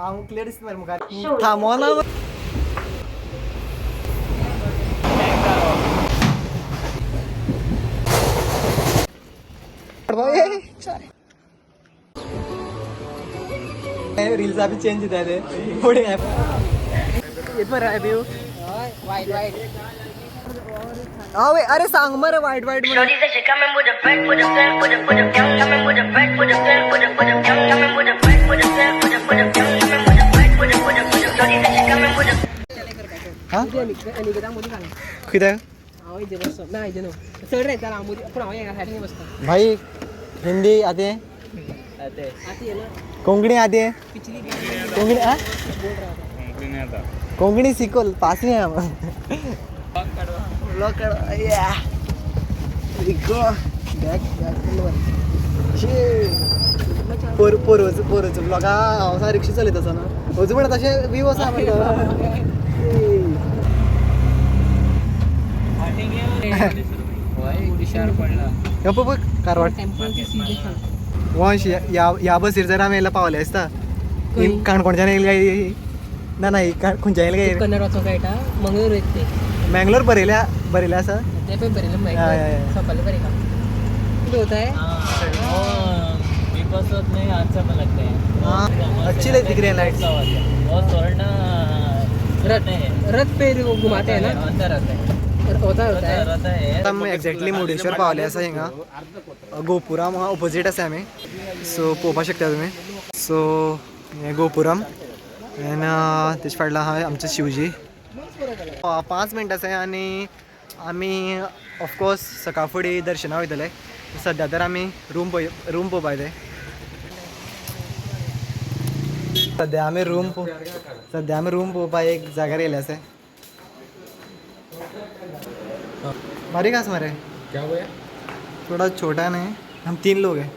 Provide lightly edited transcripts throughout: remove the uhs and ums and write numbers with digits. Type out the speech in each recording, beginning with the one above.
हांव क्लियर दिसता मरे मुखार थांबो ना रील्स भी चेंज होता है थोड़े ये पर है व्यू वाइट वाइट अरे सांग मरे वाइट वाइट भाई हिंदी आते हैं कोंकणी आती है कोंकणी कोंकणी सीखो पास में हम पोरोच ब्लॉगा हांव रिक्षा चलयता आसा ना अजून पण तशें व्यू आसा कारवार वंश ह्या बसीर जर आमी येयला पावले आसता काणकोणच्यान येयला काय ना ना खंयच्या येयला काय कन्नड वचोंक मेळटा मंगळूर मंगळूर बरयल्या आसा ते पण बरयलें सकाळी बरयला होता है बिकॉज ऑफ नहीं अच्छा में लगता है अच्छी लगती ग्रीन लाइट्स और स्वर्ण रथ पे घुमाते हैं ना अंदर रहता है होता है हम एक्झॅक्टली मुर्डेश्वर पावले आसा हिंगा गोपुरम ऑपोजीट आसा आमी सो पळोवपाक शकता तुमी सो हे गोपुरम एन तेजे फाटला आहा आमचे शिवजी 5 मिनटां आसा आनी आमी ऑफकोर्स सकाळ फुडें दर्शना वयतले सद्या तर आमी रूम पळोवपाक जाय सद्या आमी रूम पळोवपाक एक जाग्यार येयले आसा बारीक आस मरे क्या हुआ थोड़ा छोटा नहीं हम 3 लोग हैं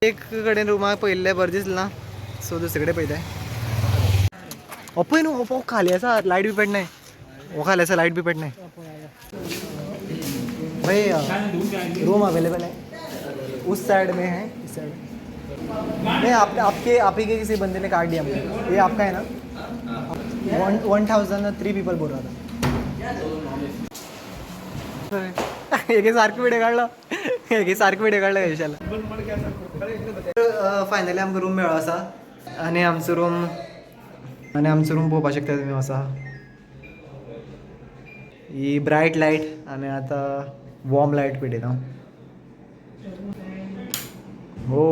एक कडेन रूमाक पयल्ले बरें दिसलें ना सो दुसरे कडेन पळयताय पळय न्हू हो खाली आसा लायट बी पेटनाय हो खाली आसा लायट बी पेटनाय भाई रूम अवेलेबल है उस साइड में है इस साइड नहीं आप ही के किसी बंदे ने काट दिया हमको ये आपका है ना 1003 पीपल बोल रहा था एक सारखं व्हिडिओ काढला यशाला फायनली आमकां रूम मेळ्ळो आसा आनी आमचो रूम पळोवपाक शकता तुमी आसा ही ब्रायट लायट आनी आतां वॉर्म लायट पेटयता हो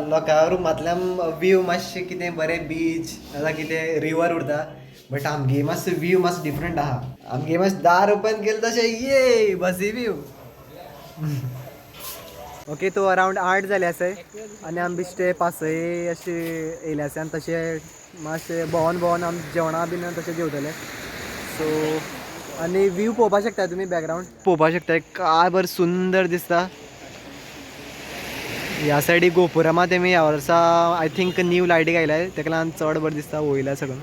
लोकां रुमांतल्यान व्यू मातशें कितें बरें बीच नाजाल्यार कितें रिवर उरता बट आमगे मातसो व्यू मातसो डिफरंट आहा आमगे मातशें दार ओपन केलें तशें ये बसी व्यू ओके तो अरावंड 8 जाले आसाय आनी आमी बिश्टे 5 अशें येयले आसा आनी तशें मातशें भोंवोन आमी जेवणा बीन तशें जेवतले सो आनी व्यू पळोवपाक शकता तुमी बॅकग्रावंड पळोवपाक शकता काय बरें सुंदर दिसता ह्या सायडीक गोपुरमा तेमी ह्या वर्सा आय थिंक न्यू लायटी घायल्याय तेका लागून चड बरें दिसता वयल्या सगळं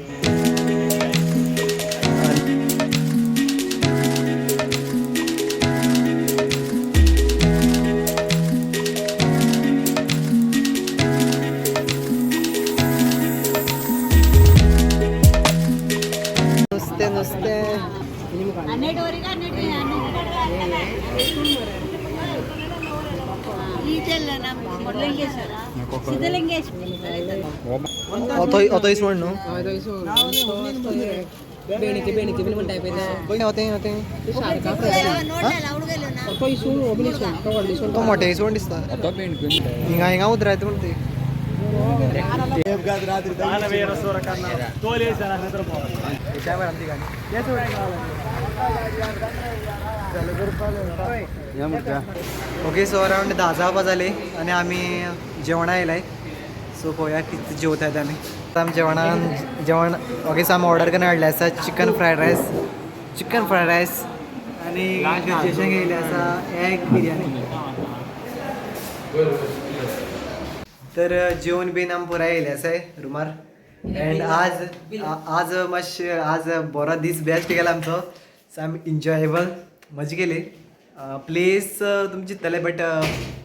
अतो इसवण न्हू बेणिके बीन म्हणटा तो मोठे इसवण दिसता हिंगा उतरायता म्हण ते ओके सो अरावंड 10 जावपा जाली आनी आमी जेवणा येयलाय सो पळोवया कितें जेवतात आमी आमी जेवण ओके सो आमी ऑर्डर करून हाडले आसा चिकन फ्रायड रायस आनी वेजिटेशन घेयलें आसा एग बिरयानी तर जेवण बीन आमी पुराय येयले आसाय रुमार एंड आज मातशें आज बरो दीस बेस्ट गेला आमचो सो आमी इन्जॉयबल मजा केली प्लेस तुमची चिंतले बट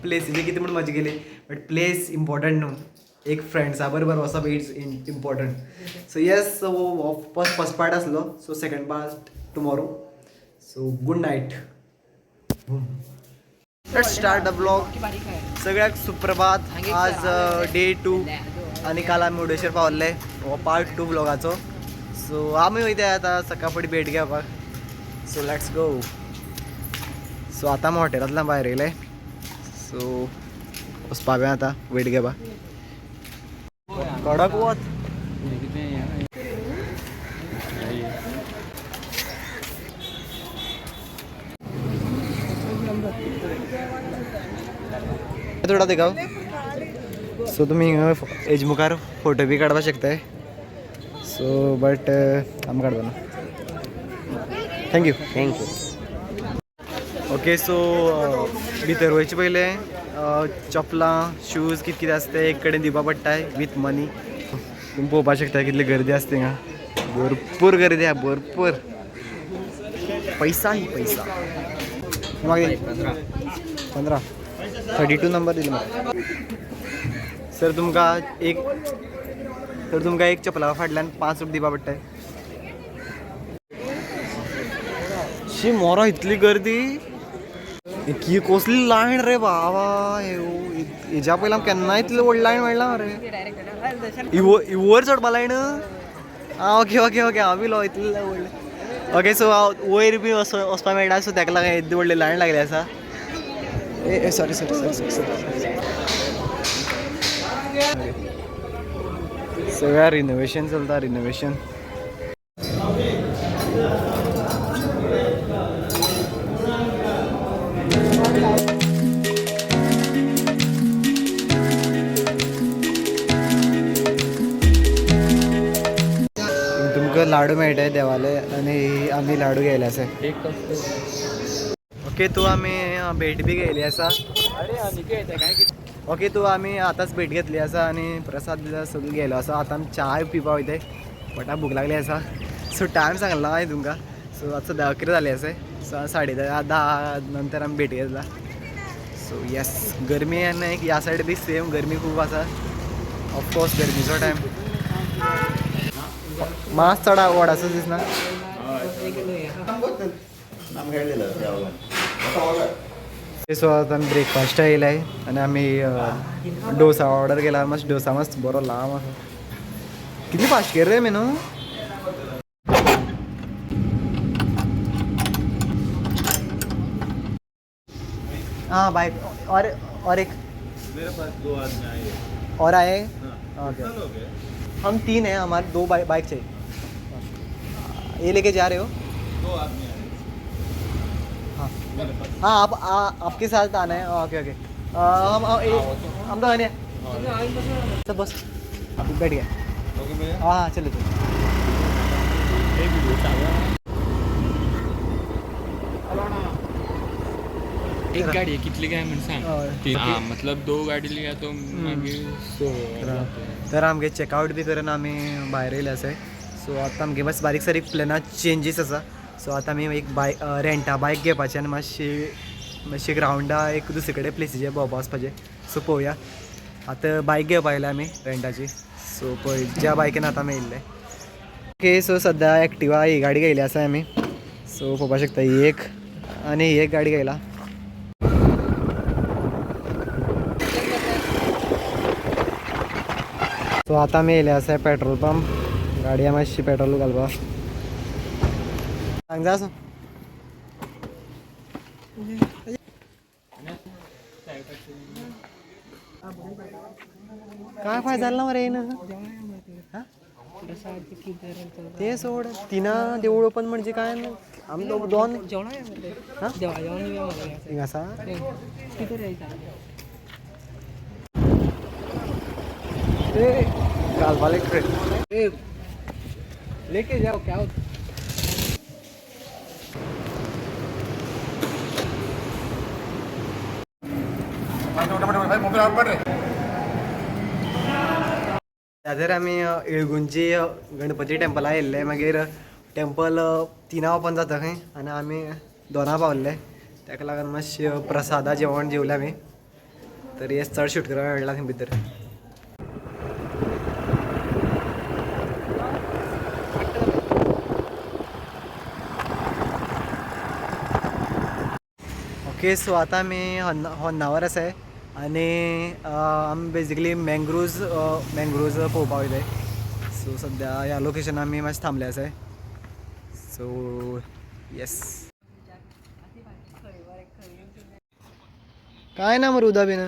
प्लेसीचे कितें म्हणून मजा गेली बट प्लेस इम्पॉर्टंट न्हू एक फ्रेंड्सा बरोबर वचप it's important so yes first part आसलो so second part tomorrow so good night let's start the blog सगळ्याक सुप्रभात आज डे 2 आनी काल आमी मुर्डेश्वर पावल्ले हो पार्ट 2 ब्लॉगाचो सो आमी वयता आतां सकाळ फुडें भेट घेवपाक सो लेट्स गो सो आतां आमी हॉटेलांतल्यान भायर येयले सो वचपा हांवें आतां वेट घेवपाक कडक वत थोडा देखाव सो तुमी हिंगा हेजे मुखार फोटो बी काडपाक शकताय सो बट आमी काडपाना थँक्यू ओके सो भितर वयचे पयले चपलां शूज कितें कितें आसता एक कडेन दिवपा पडटाय वीथ मनी तुमी पळोवपाक शकता कितली गर्दी आसता थिंगा भरपूर गर्दी आहा भरपूर पैसा ही पैसा मागीर 15 32 नंबर दिले म्हाका सर तुमकां एक चपला फाटल्यान 5 रुपया दिवपा पडटाय शी मोरो इतली गर्दी की कसली लायन रे बाबा हेज्या पयलीं हांव केन्ना इतली व्हड लायन मेळना रे वयर चडपा लायन आं ओके ओके ओके हांव बी लो इतली व्हडलें ओके सो वयर बी वचपा मेळटा सो ताका लागून येदी व्हडली लायन लागली आसा ए सॉरी सगळ्या रिनोवेशन चलता रिनोवेशन तुमकां लाडू मेळटाय देवाले आनी आमी लाडू घेयले आसा ओके तू आमी भेट बी घेयली आसा ओके तू आमी आतांच भेट घेतली आसा आनी प्रसाद बी सगळो घेयलो आसा आतां आमी चाय पिवपा वयताय पोटाक भूक लागली आसा सो टायम सांगलो हांवें तुमकां सो आतां 10 जाले आसा सो 10:30 नंतर आमी भेट घेतला सो येस गरमी आनी ह्या सायड बी सेम गरमी खूब आसा ऑफकोर्स गरमीचो टायम मास चड व्हडासो दिसना सो आतां आमी ब्रेकफास्ट येयलाय आनी आमी डोसा ऑर्डर केला मातसो डोसा मस्त बरो लांब आसा कितली फास्ट केली रे मेनू हाँ बाइक और एक मेरे पास 2 आदमी आए और आए ओके हम 3 हैं हमारे 2 बाइक चाहिए ये लेके जा रहे हो 2 आदमी आए हाँ आप आपके साथ आना है ओके ओके हम तो आने सब बस आप बैठ गए हाँ हाँ चलो एक गाडी आहे कितली काय म्हणून सांग हां मतलब 2 गाडी लिया तो मागीर तर आमगे चेकआउट बी करून आमी भायर येयले आसाय सो आतां आमगे बस बारीक सारीक प्लॅनात चेंजीस आसा सो आतां आमी एक रेंटा बायक घेवपाचें आनी मातशी ग्रावंडा एक दुसरे कडेन प्लेसीचेर भोंवपा वचपाचें सो पळोवया आतां बायक घेवपा आयला आमी रेंटाची सो पळय ज्या बायकीन आतां आमी येयल्ले ओके सो सद्या एक्टिवा ही गाडी घेयली आसा आमी सो पळोवपाक शकता ही एक आनी ही एक गाडी घेयला सो आतां आमी येयले आसा पेट्रोल पंप गाडया मातशी पेट्रोल घालपा सांग जा काय फायदा जालो मरे ते सोड तिना देवूळ ओपन म्हणजे काय आमी दोन थिंग आसा घालपा लेके जाओ क्या तर आमी येळगुंजी गणपती टेंपला येयल्ले मागीर टेंपल 3 ओपन जाता खंय आनी आमी 2 पावल्ले ताका लागून मातशें प्रसादा जेवण जेवलें आमी तरी हें चड शूट करपाक मेळ्ळां थंय भितर. ओके सो आतां आमी होन्नावर आसाय आनी आमी बेजिकली मँग्रुव्ज पळोवपाक वयताय. सो सद्या ह्या लोकेशनार आमी मातशें थांबले आसाय. सो येस काय ना मरे उदा बीन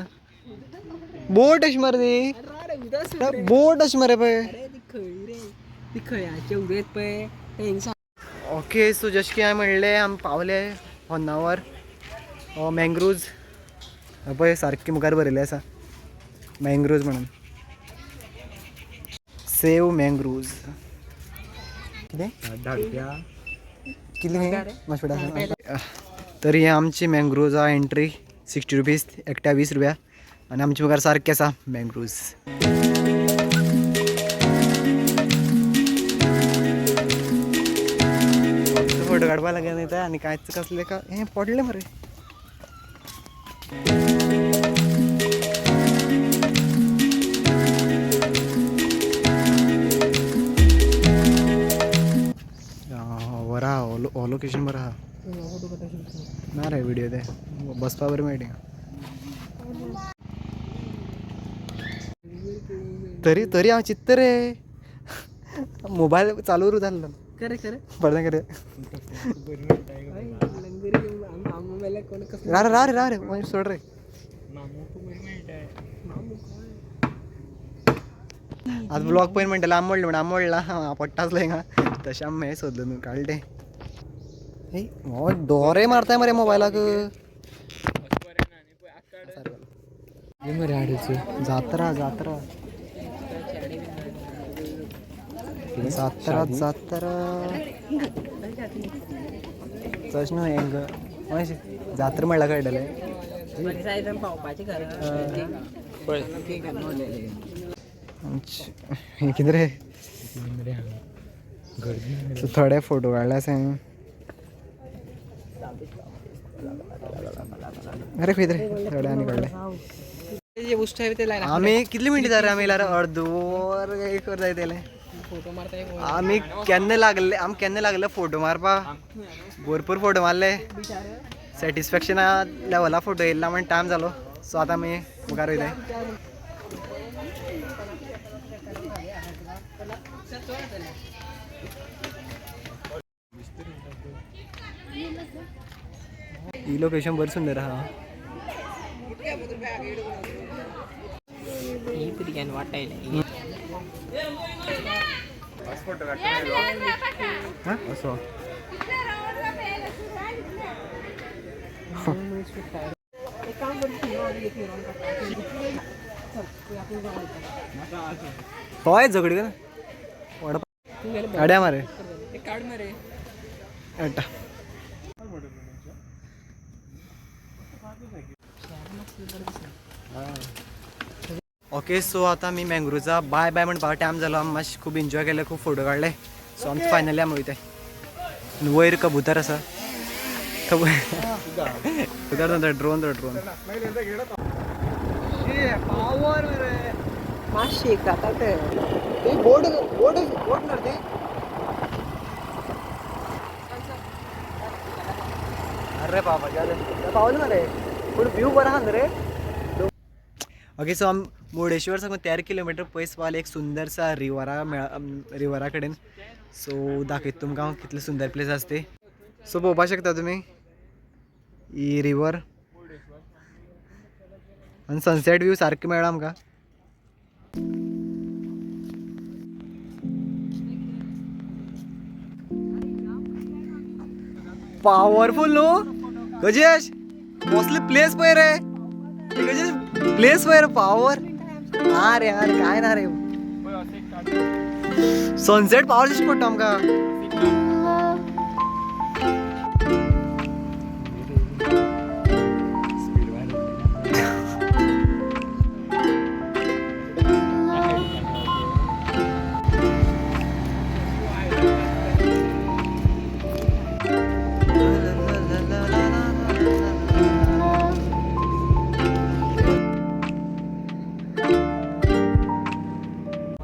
बोट अशी मरे ती बोट अशी मरे पळय. ओके सो जशें की हांवें म्हणलें आमी पावले होन्नावर. मँग्रुव्ज पळय सारकें मुखार बरयल्लें आसा मँग्रुव्ज म्हणून. सेव मँग्रुव्ज कितें कितलें मातशें तरी हे आमची मँग्रुव्जा एंट्री 60 रुपीज एकट्या 20 रुपया आनी आमचे मुखार सारकें आसा मँग्रुव्ज. फोटो काडपाक लागून येता आनी कांयच कसलें का हें पडलें मरे. बरं आहा हो लोकेशन बरं आहा ना रे व्हिडिओ ते बसपा बरें मेळटा. तरी हांव चित्त रे मोबायल चालू उरू जाल्लो बरें कितें रा रे मागीर सोड रे. आतां ब्लॉग पळयन म्हणटलें आमी म्हणलें आमी म्हणलां पडटा आसलो हिंगा तशें आमी हें सोदलें न्हू काडलें तें. हो दोरे मारताय मरे मोबायलाक. जात्रा जात्रा जात्रा जात्रा तशें न्हू हें जात्रा म्हणल्यार कळटलें. हें कितें रे थोडे फोटो काडले आसा हांवें. अरे खंय रे थोडे आनी काडले. आमी कितली मिनटां जाले आमी येयल्यार अर्द वर एक वर जायतेलें. आमी केन्ना लागले फोटो मारपाक भरपूर फोटो मारले. सॅटिस्फॅक्शना लेवला फोटो येयला म्हण टायम जालो. सो आतां आमी मुखार वयताय. ही लोकेशन बरी सुंदर आहा. असो होय झगडी का गाड्या मारे ओके सो आतां आमी मँग्रुव्जा बाय बाय म्हणपाक टायम जालो. आमी मातशें खूब एन्जॉय केले खूब फोटो काडले. सो आमी फायनली आमी वयताय. वयर कबूतर आसा कबूतर तो ड्रोन पावर मरे मातशें जाता ते बोट ना ते. अरे बाबा पावले मरे पूण व्यू बरो आहा रे. ओके सो आमी मुर्डेश्वर साकून 13 किलोमीटर पयस पावले एक सुंदरसा रिवरा कडेन. सो दाखयता तुमकां कितले सुंदर प्लेस आसा ते. सो पळोवपाक शकता तुमी ही रिवर आनी सनसेट व्यू सारको मेळ्ळा आमकां. पावरफुल न्हू गजेश कसले प्लेस पळय रे. गजेश प्लेस पळय रे पावर. हा रे यार काय ना रे सनसेट पावर दिश्टी पडटा आमकां.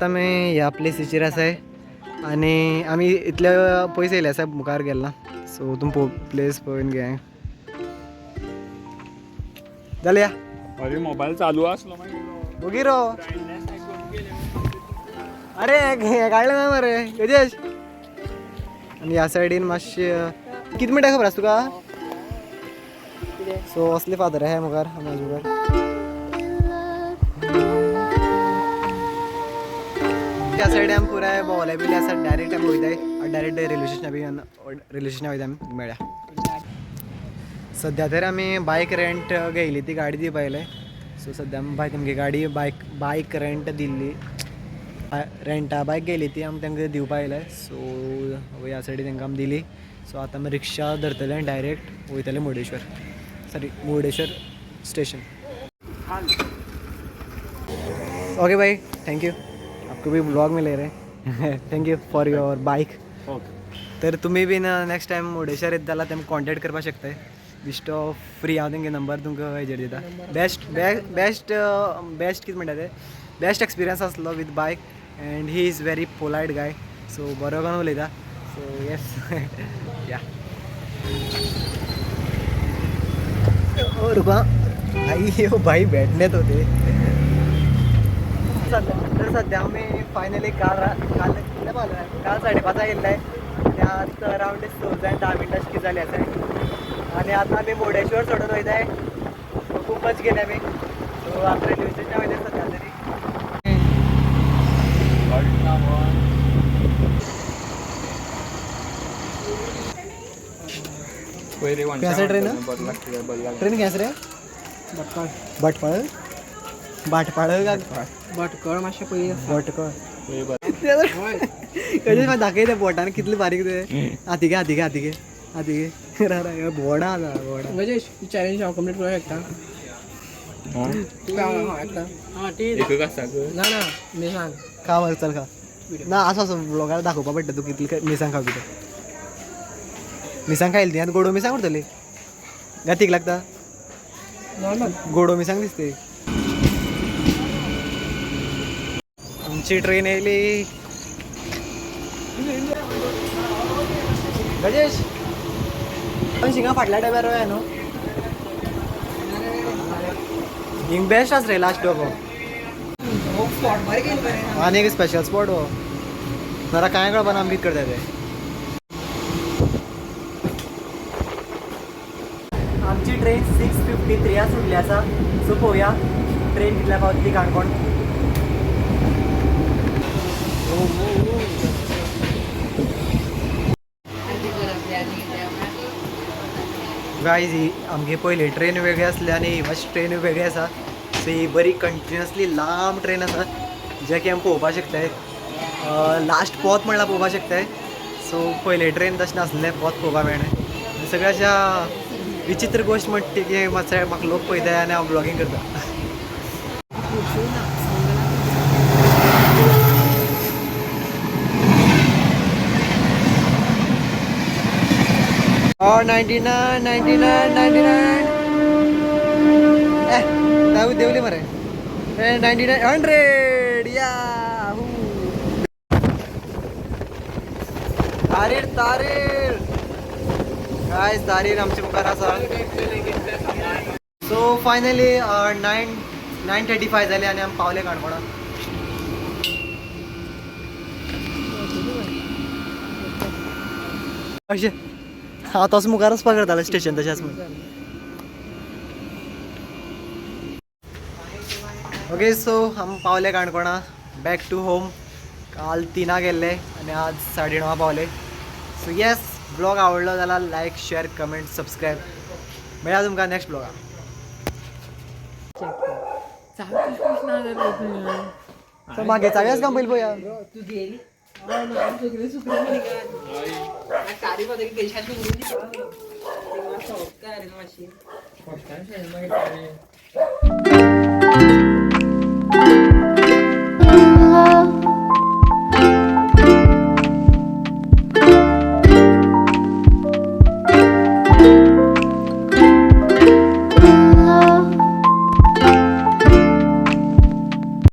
आत्ता मी ह्या प्लेसीचेर आसाय आनी आमी इतले पयस येयले आसा मुखार गेल्ला सो तुम प्लेस पळोवन घे जाल्या अरे मोबाईल चालू असलो बघी रो अरे हे काढलं ना मरे योजेश आणि ह्या सायडीन मातशे किती मिनटां खबर आसा तुका सो असले फादर आहाय मुखार माझ्या मुखार त्या सायडी आमी पुराय भोंवले बिले आसा डायरेक्ट आमी वयताय डायरेक्ट रेल्वे स्टेशना वयता आमी मेळ्या सद्या तर आमी बायक रेंट घेयली ती गाडी दिवपा आयले सो सद्या आमी तेमगे गाडी बायक रेंट दिल्ली रेंटा बायक गेली ती आमी तांकां दिवपा आयले सो ह्या सायडी तांकां आमी दिली सो आतां आमी रिक्षा धरतले आनी डायरेक्ट वयतले मुर्डेश्वर स्टेशन ओके भाई थैंक यू आपको भी ब्लॉग में ले रहे thank you for your bike तर तुम्ही बी नेक्स्ट टाइम मुर्डेश्वर येत जाल्यार तेमकां कॉन्टेक्ट करपाक शकताय बिश्टो फ्री हांव तेंगे नंबर तुमकां हेजेर दिता बेस्ट कितें म्हणटा ते बेस्ट एक्सपिरियन्स आसलो विथ बायक and he is very polite guy so बरो करून उलयता सो येस या रुका भाई बैठने तो थे तर सध्या आम्ही फायनली काल 5:30 गेल्ले त्यात अरावंड 10 मिनटां की जाली आसा आणि आता आम्ही मुर्डेश्वर सोडून वयताय खूप मज गेले आमी सो आता रेल्वे स्टेशना वयले सध्या तरी ट्रेन घ्यास रे भटकळ मातशें पयली भटकळ दाखयते बोटान कितले बारीक ते हातीगे बोडा चॅलेंज हांव कंप्लीट करूं शकता ना मिरसांग खा मग चल खा ना असं ब्लॉगार दाखोवपा पडटा तूं कितले मिरसांग खावपी ते मिरसांग खायली ती आतां गोडो मिरसांग उरतली गातीक लागता गोडो मिरसांग दिसते आमची ट्रेन येयली गजेश पण शिंगा फाटल्या डब्यार रोया न्हू हिंग बेस्ट आस रे लास्ट डबो आनी एक स्पेशल स्पॉट हो जरा कांय कळपाना आमी कितें करता ते आमची ट्रेन 6:53 सुटली आसा सो पळोवया ट्रेन कितल्या पावतली काणकोण गायज ही आमगे पयली ट्रेन वेगळी आसली आनी ही मातशी ट्रेन वेगळी आसा सो ही बरी कंटिन्युअसली लांब ट्रेन आसा जे की आमी पळोवपाक शकताय लास्ट पोत म्हणल्यार पळोवपाक शकताय सो पयले ट्रेन तशें नासलें पोत पळोवपाक मेळना सगळ्याच्या विचित्र गोश्ट म्हणटा की मातशें म्हाका लोक पळयताय आनी हांव ब्लॉगींग करता और 99 देवली मरे 99 100 याहू तारीर गाइस तारीर आमचे मुखार आसा सो फायनली 9:35 जाले आनी आमी पावले काणकोणा अशें हांव तसो मुखार वचपाक करतालो स्टेशन तशेंच म्हणून ओके सो आमी पावले काणकोणा बॅक टू होम काल 3 गेल्ले आनी आज 9:30 पावले सो येस ब्लॉग आवडलो जाल्यार लायक शेअर कमेंट सबस्क्रायब मेळ्या तुमकां नेक्स्ट ब्लॉगार मागे चाव्यास काम पयलीं पळोवया तारीख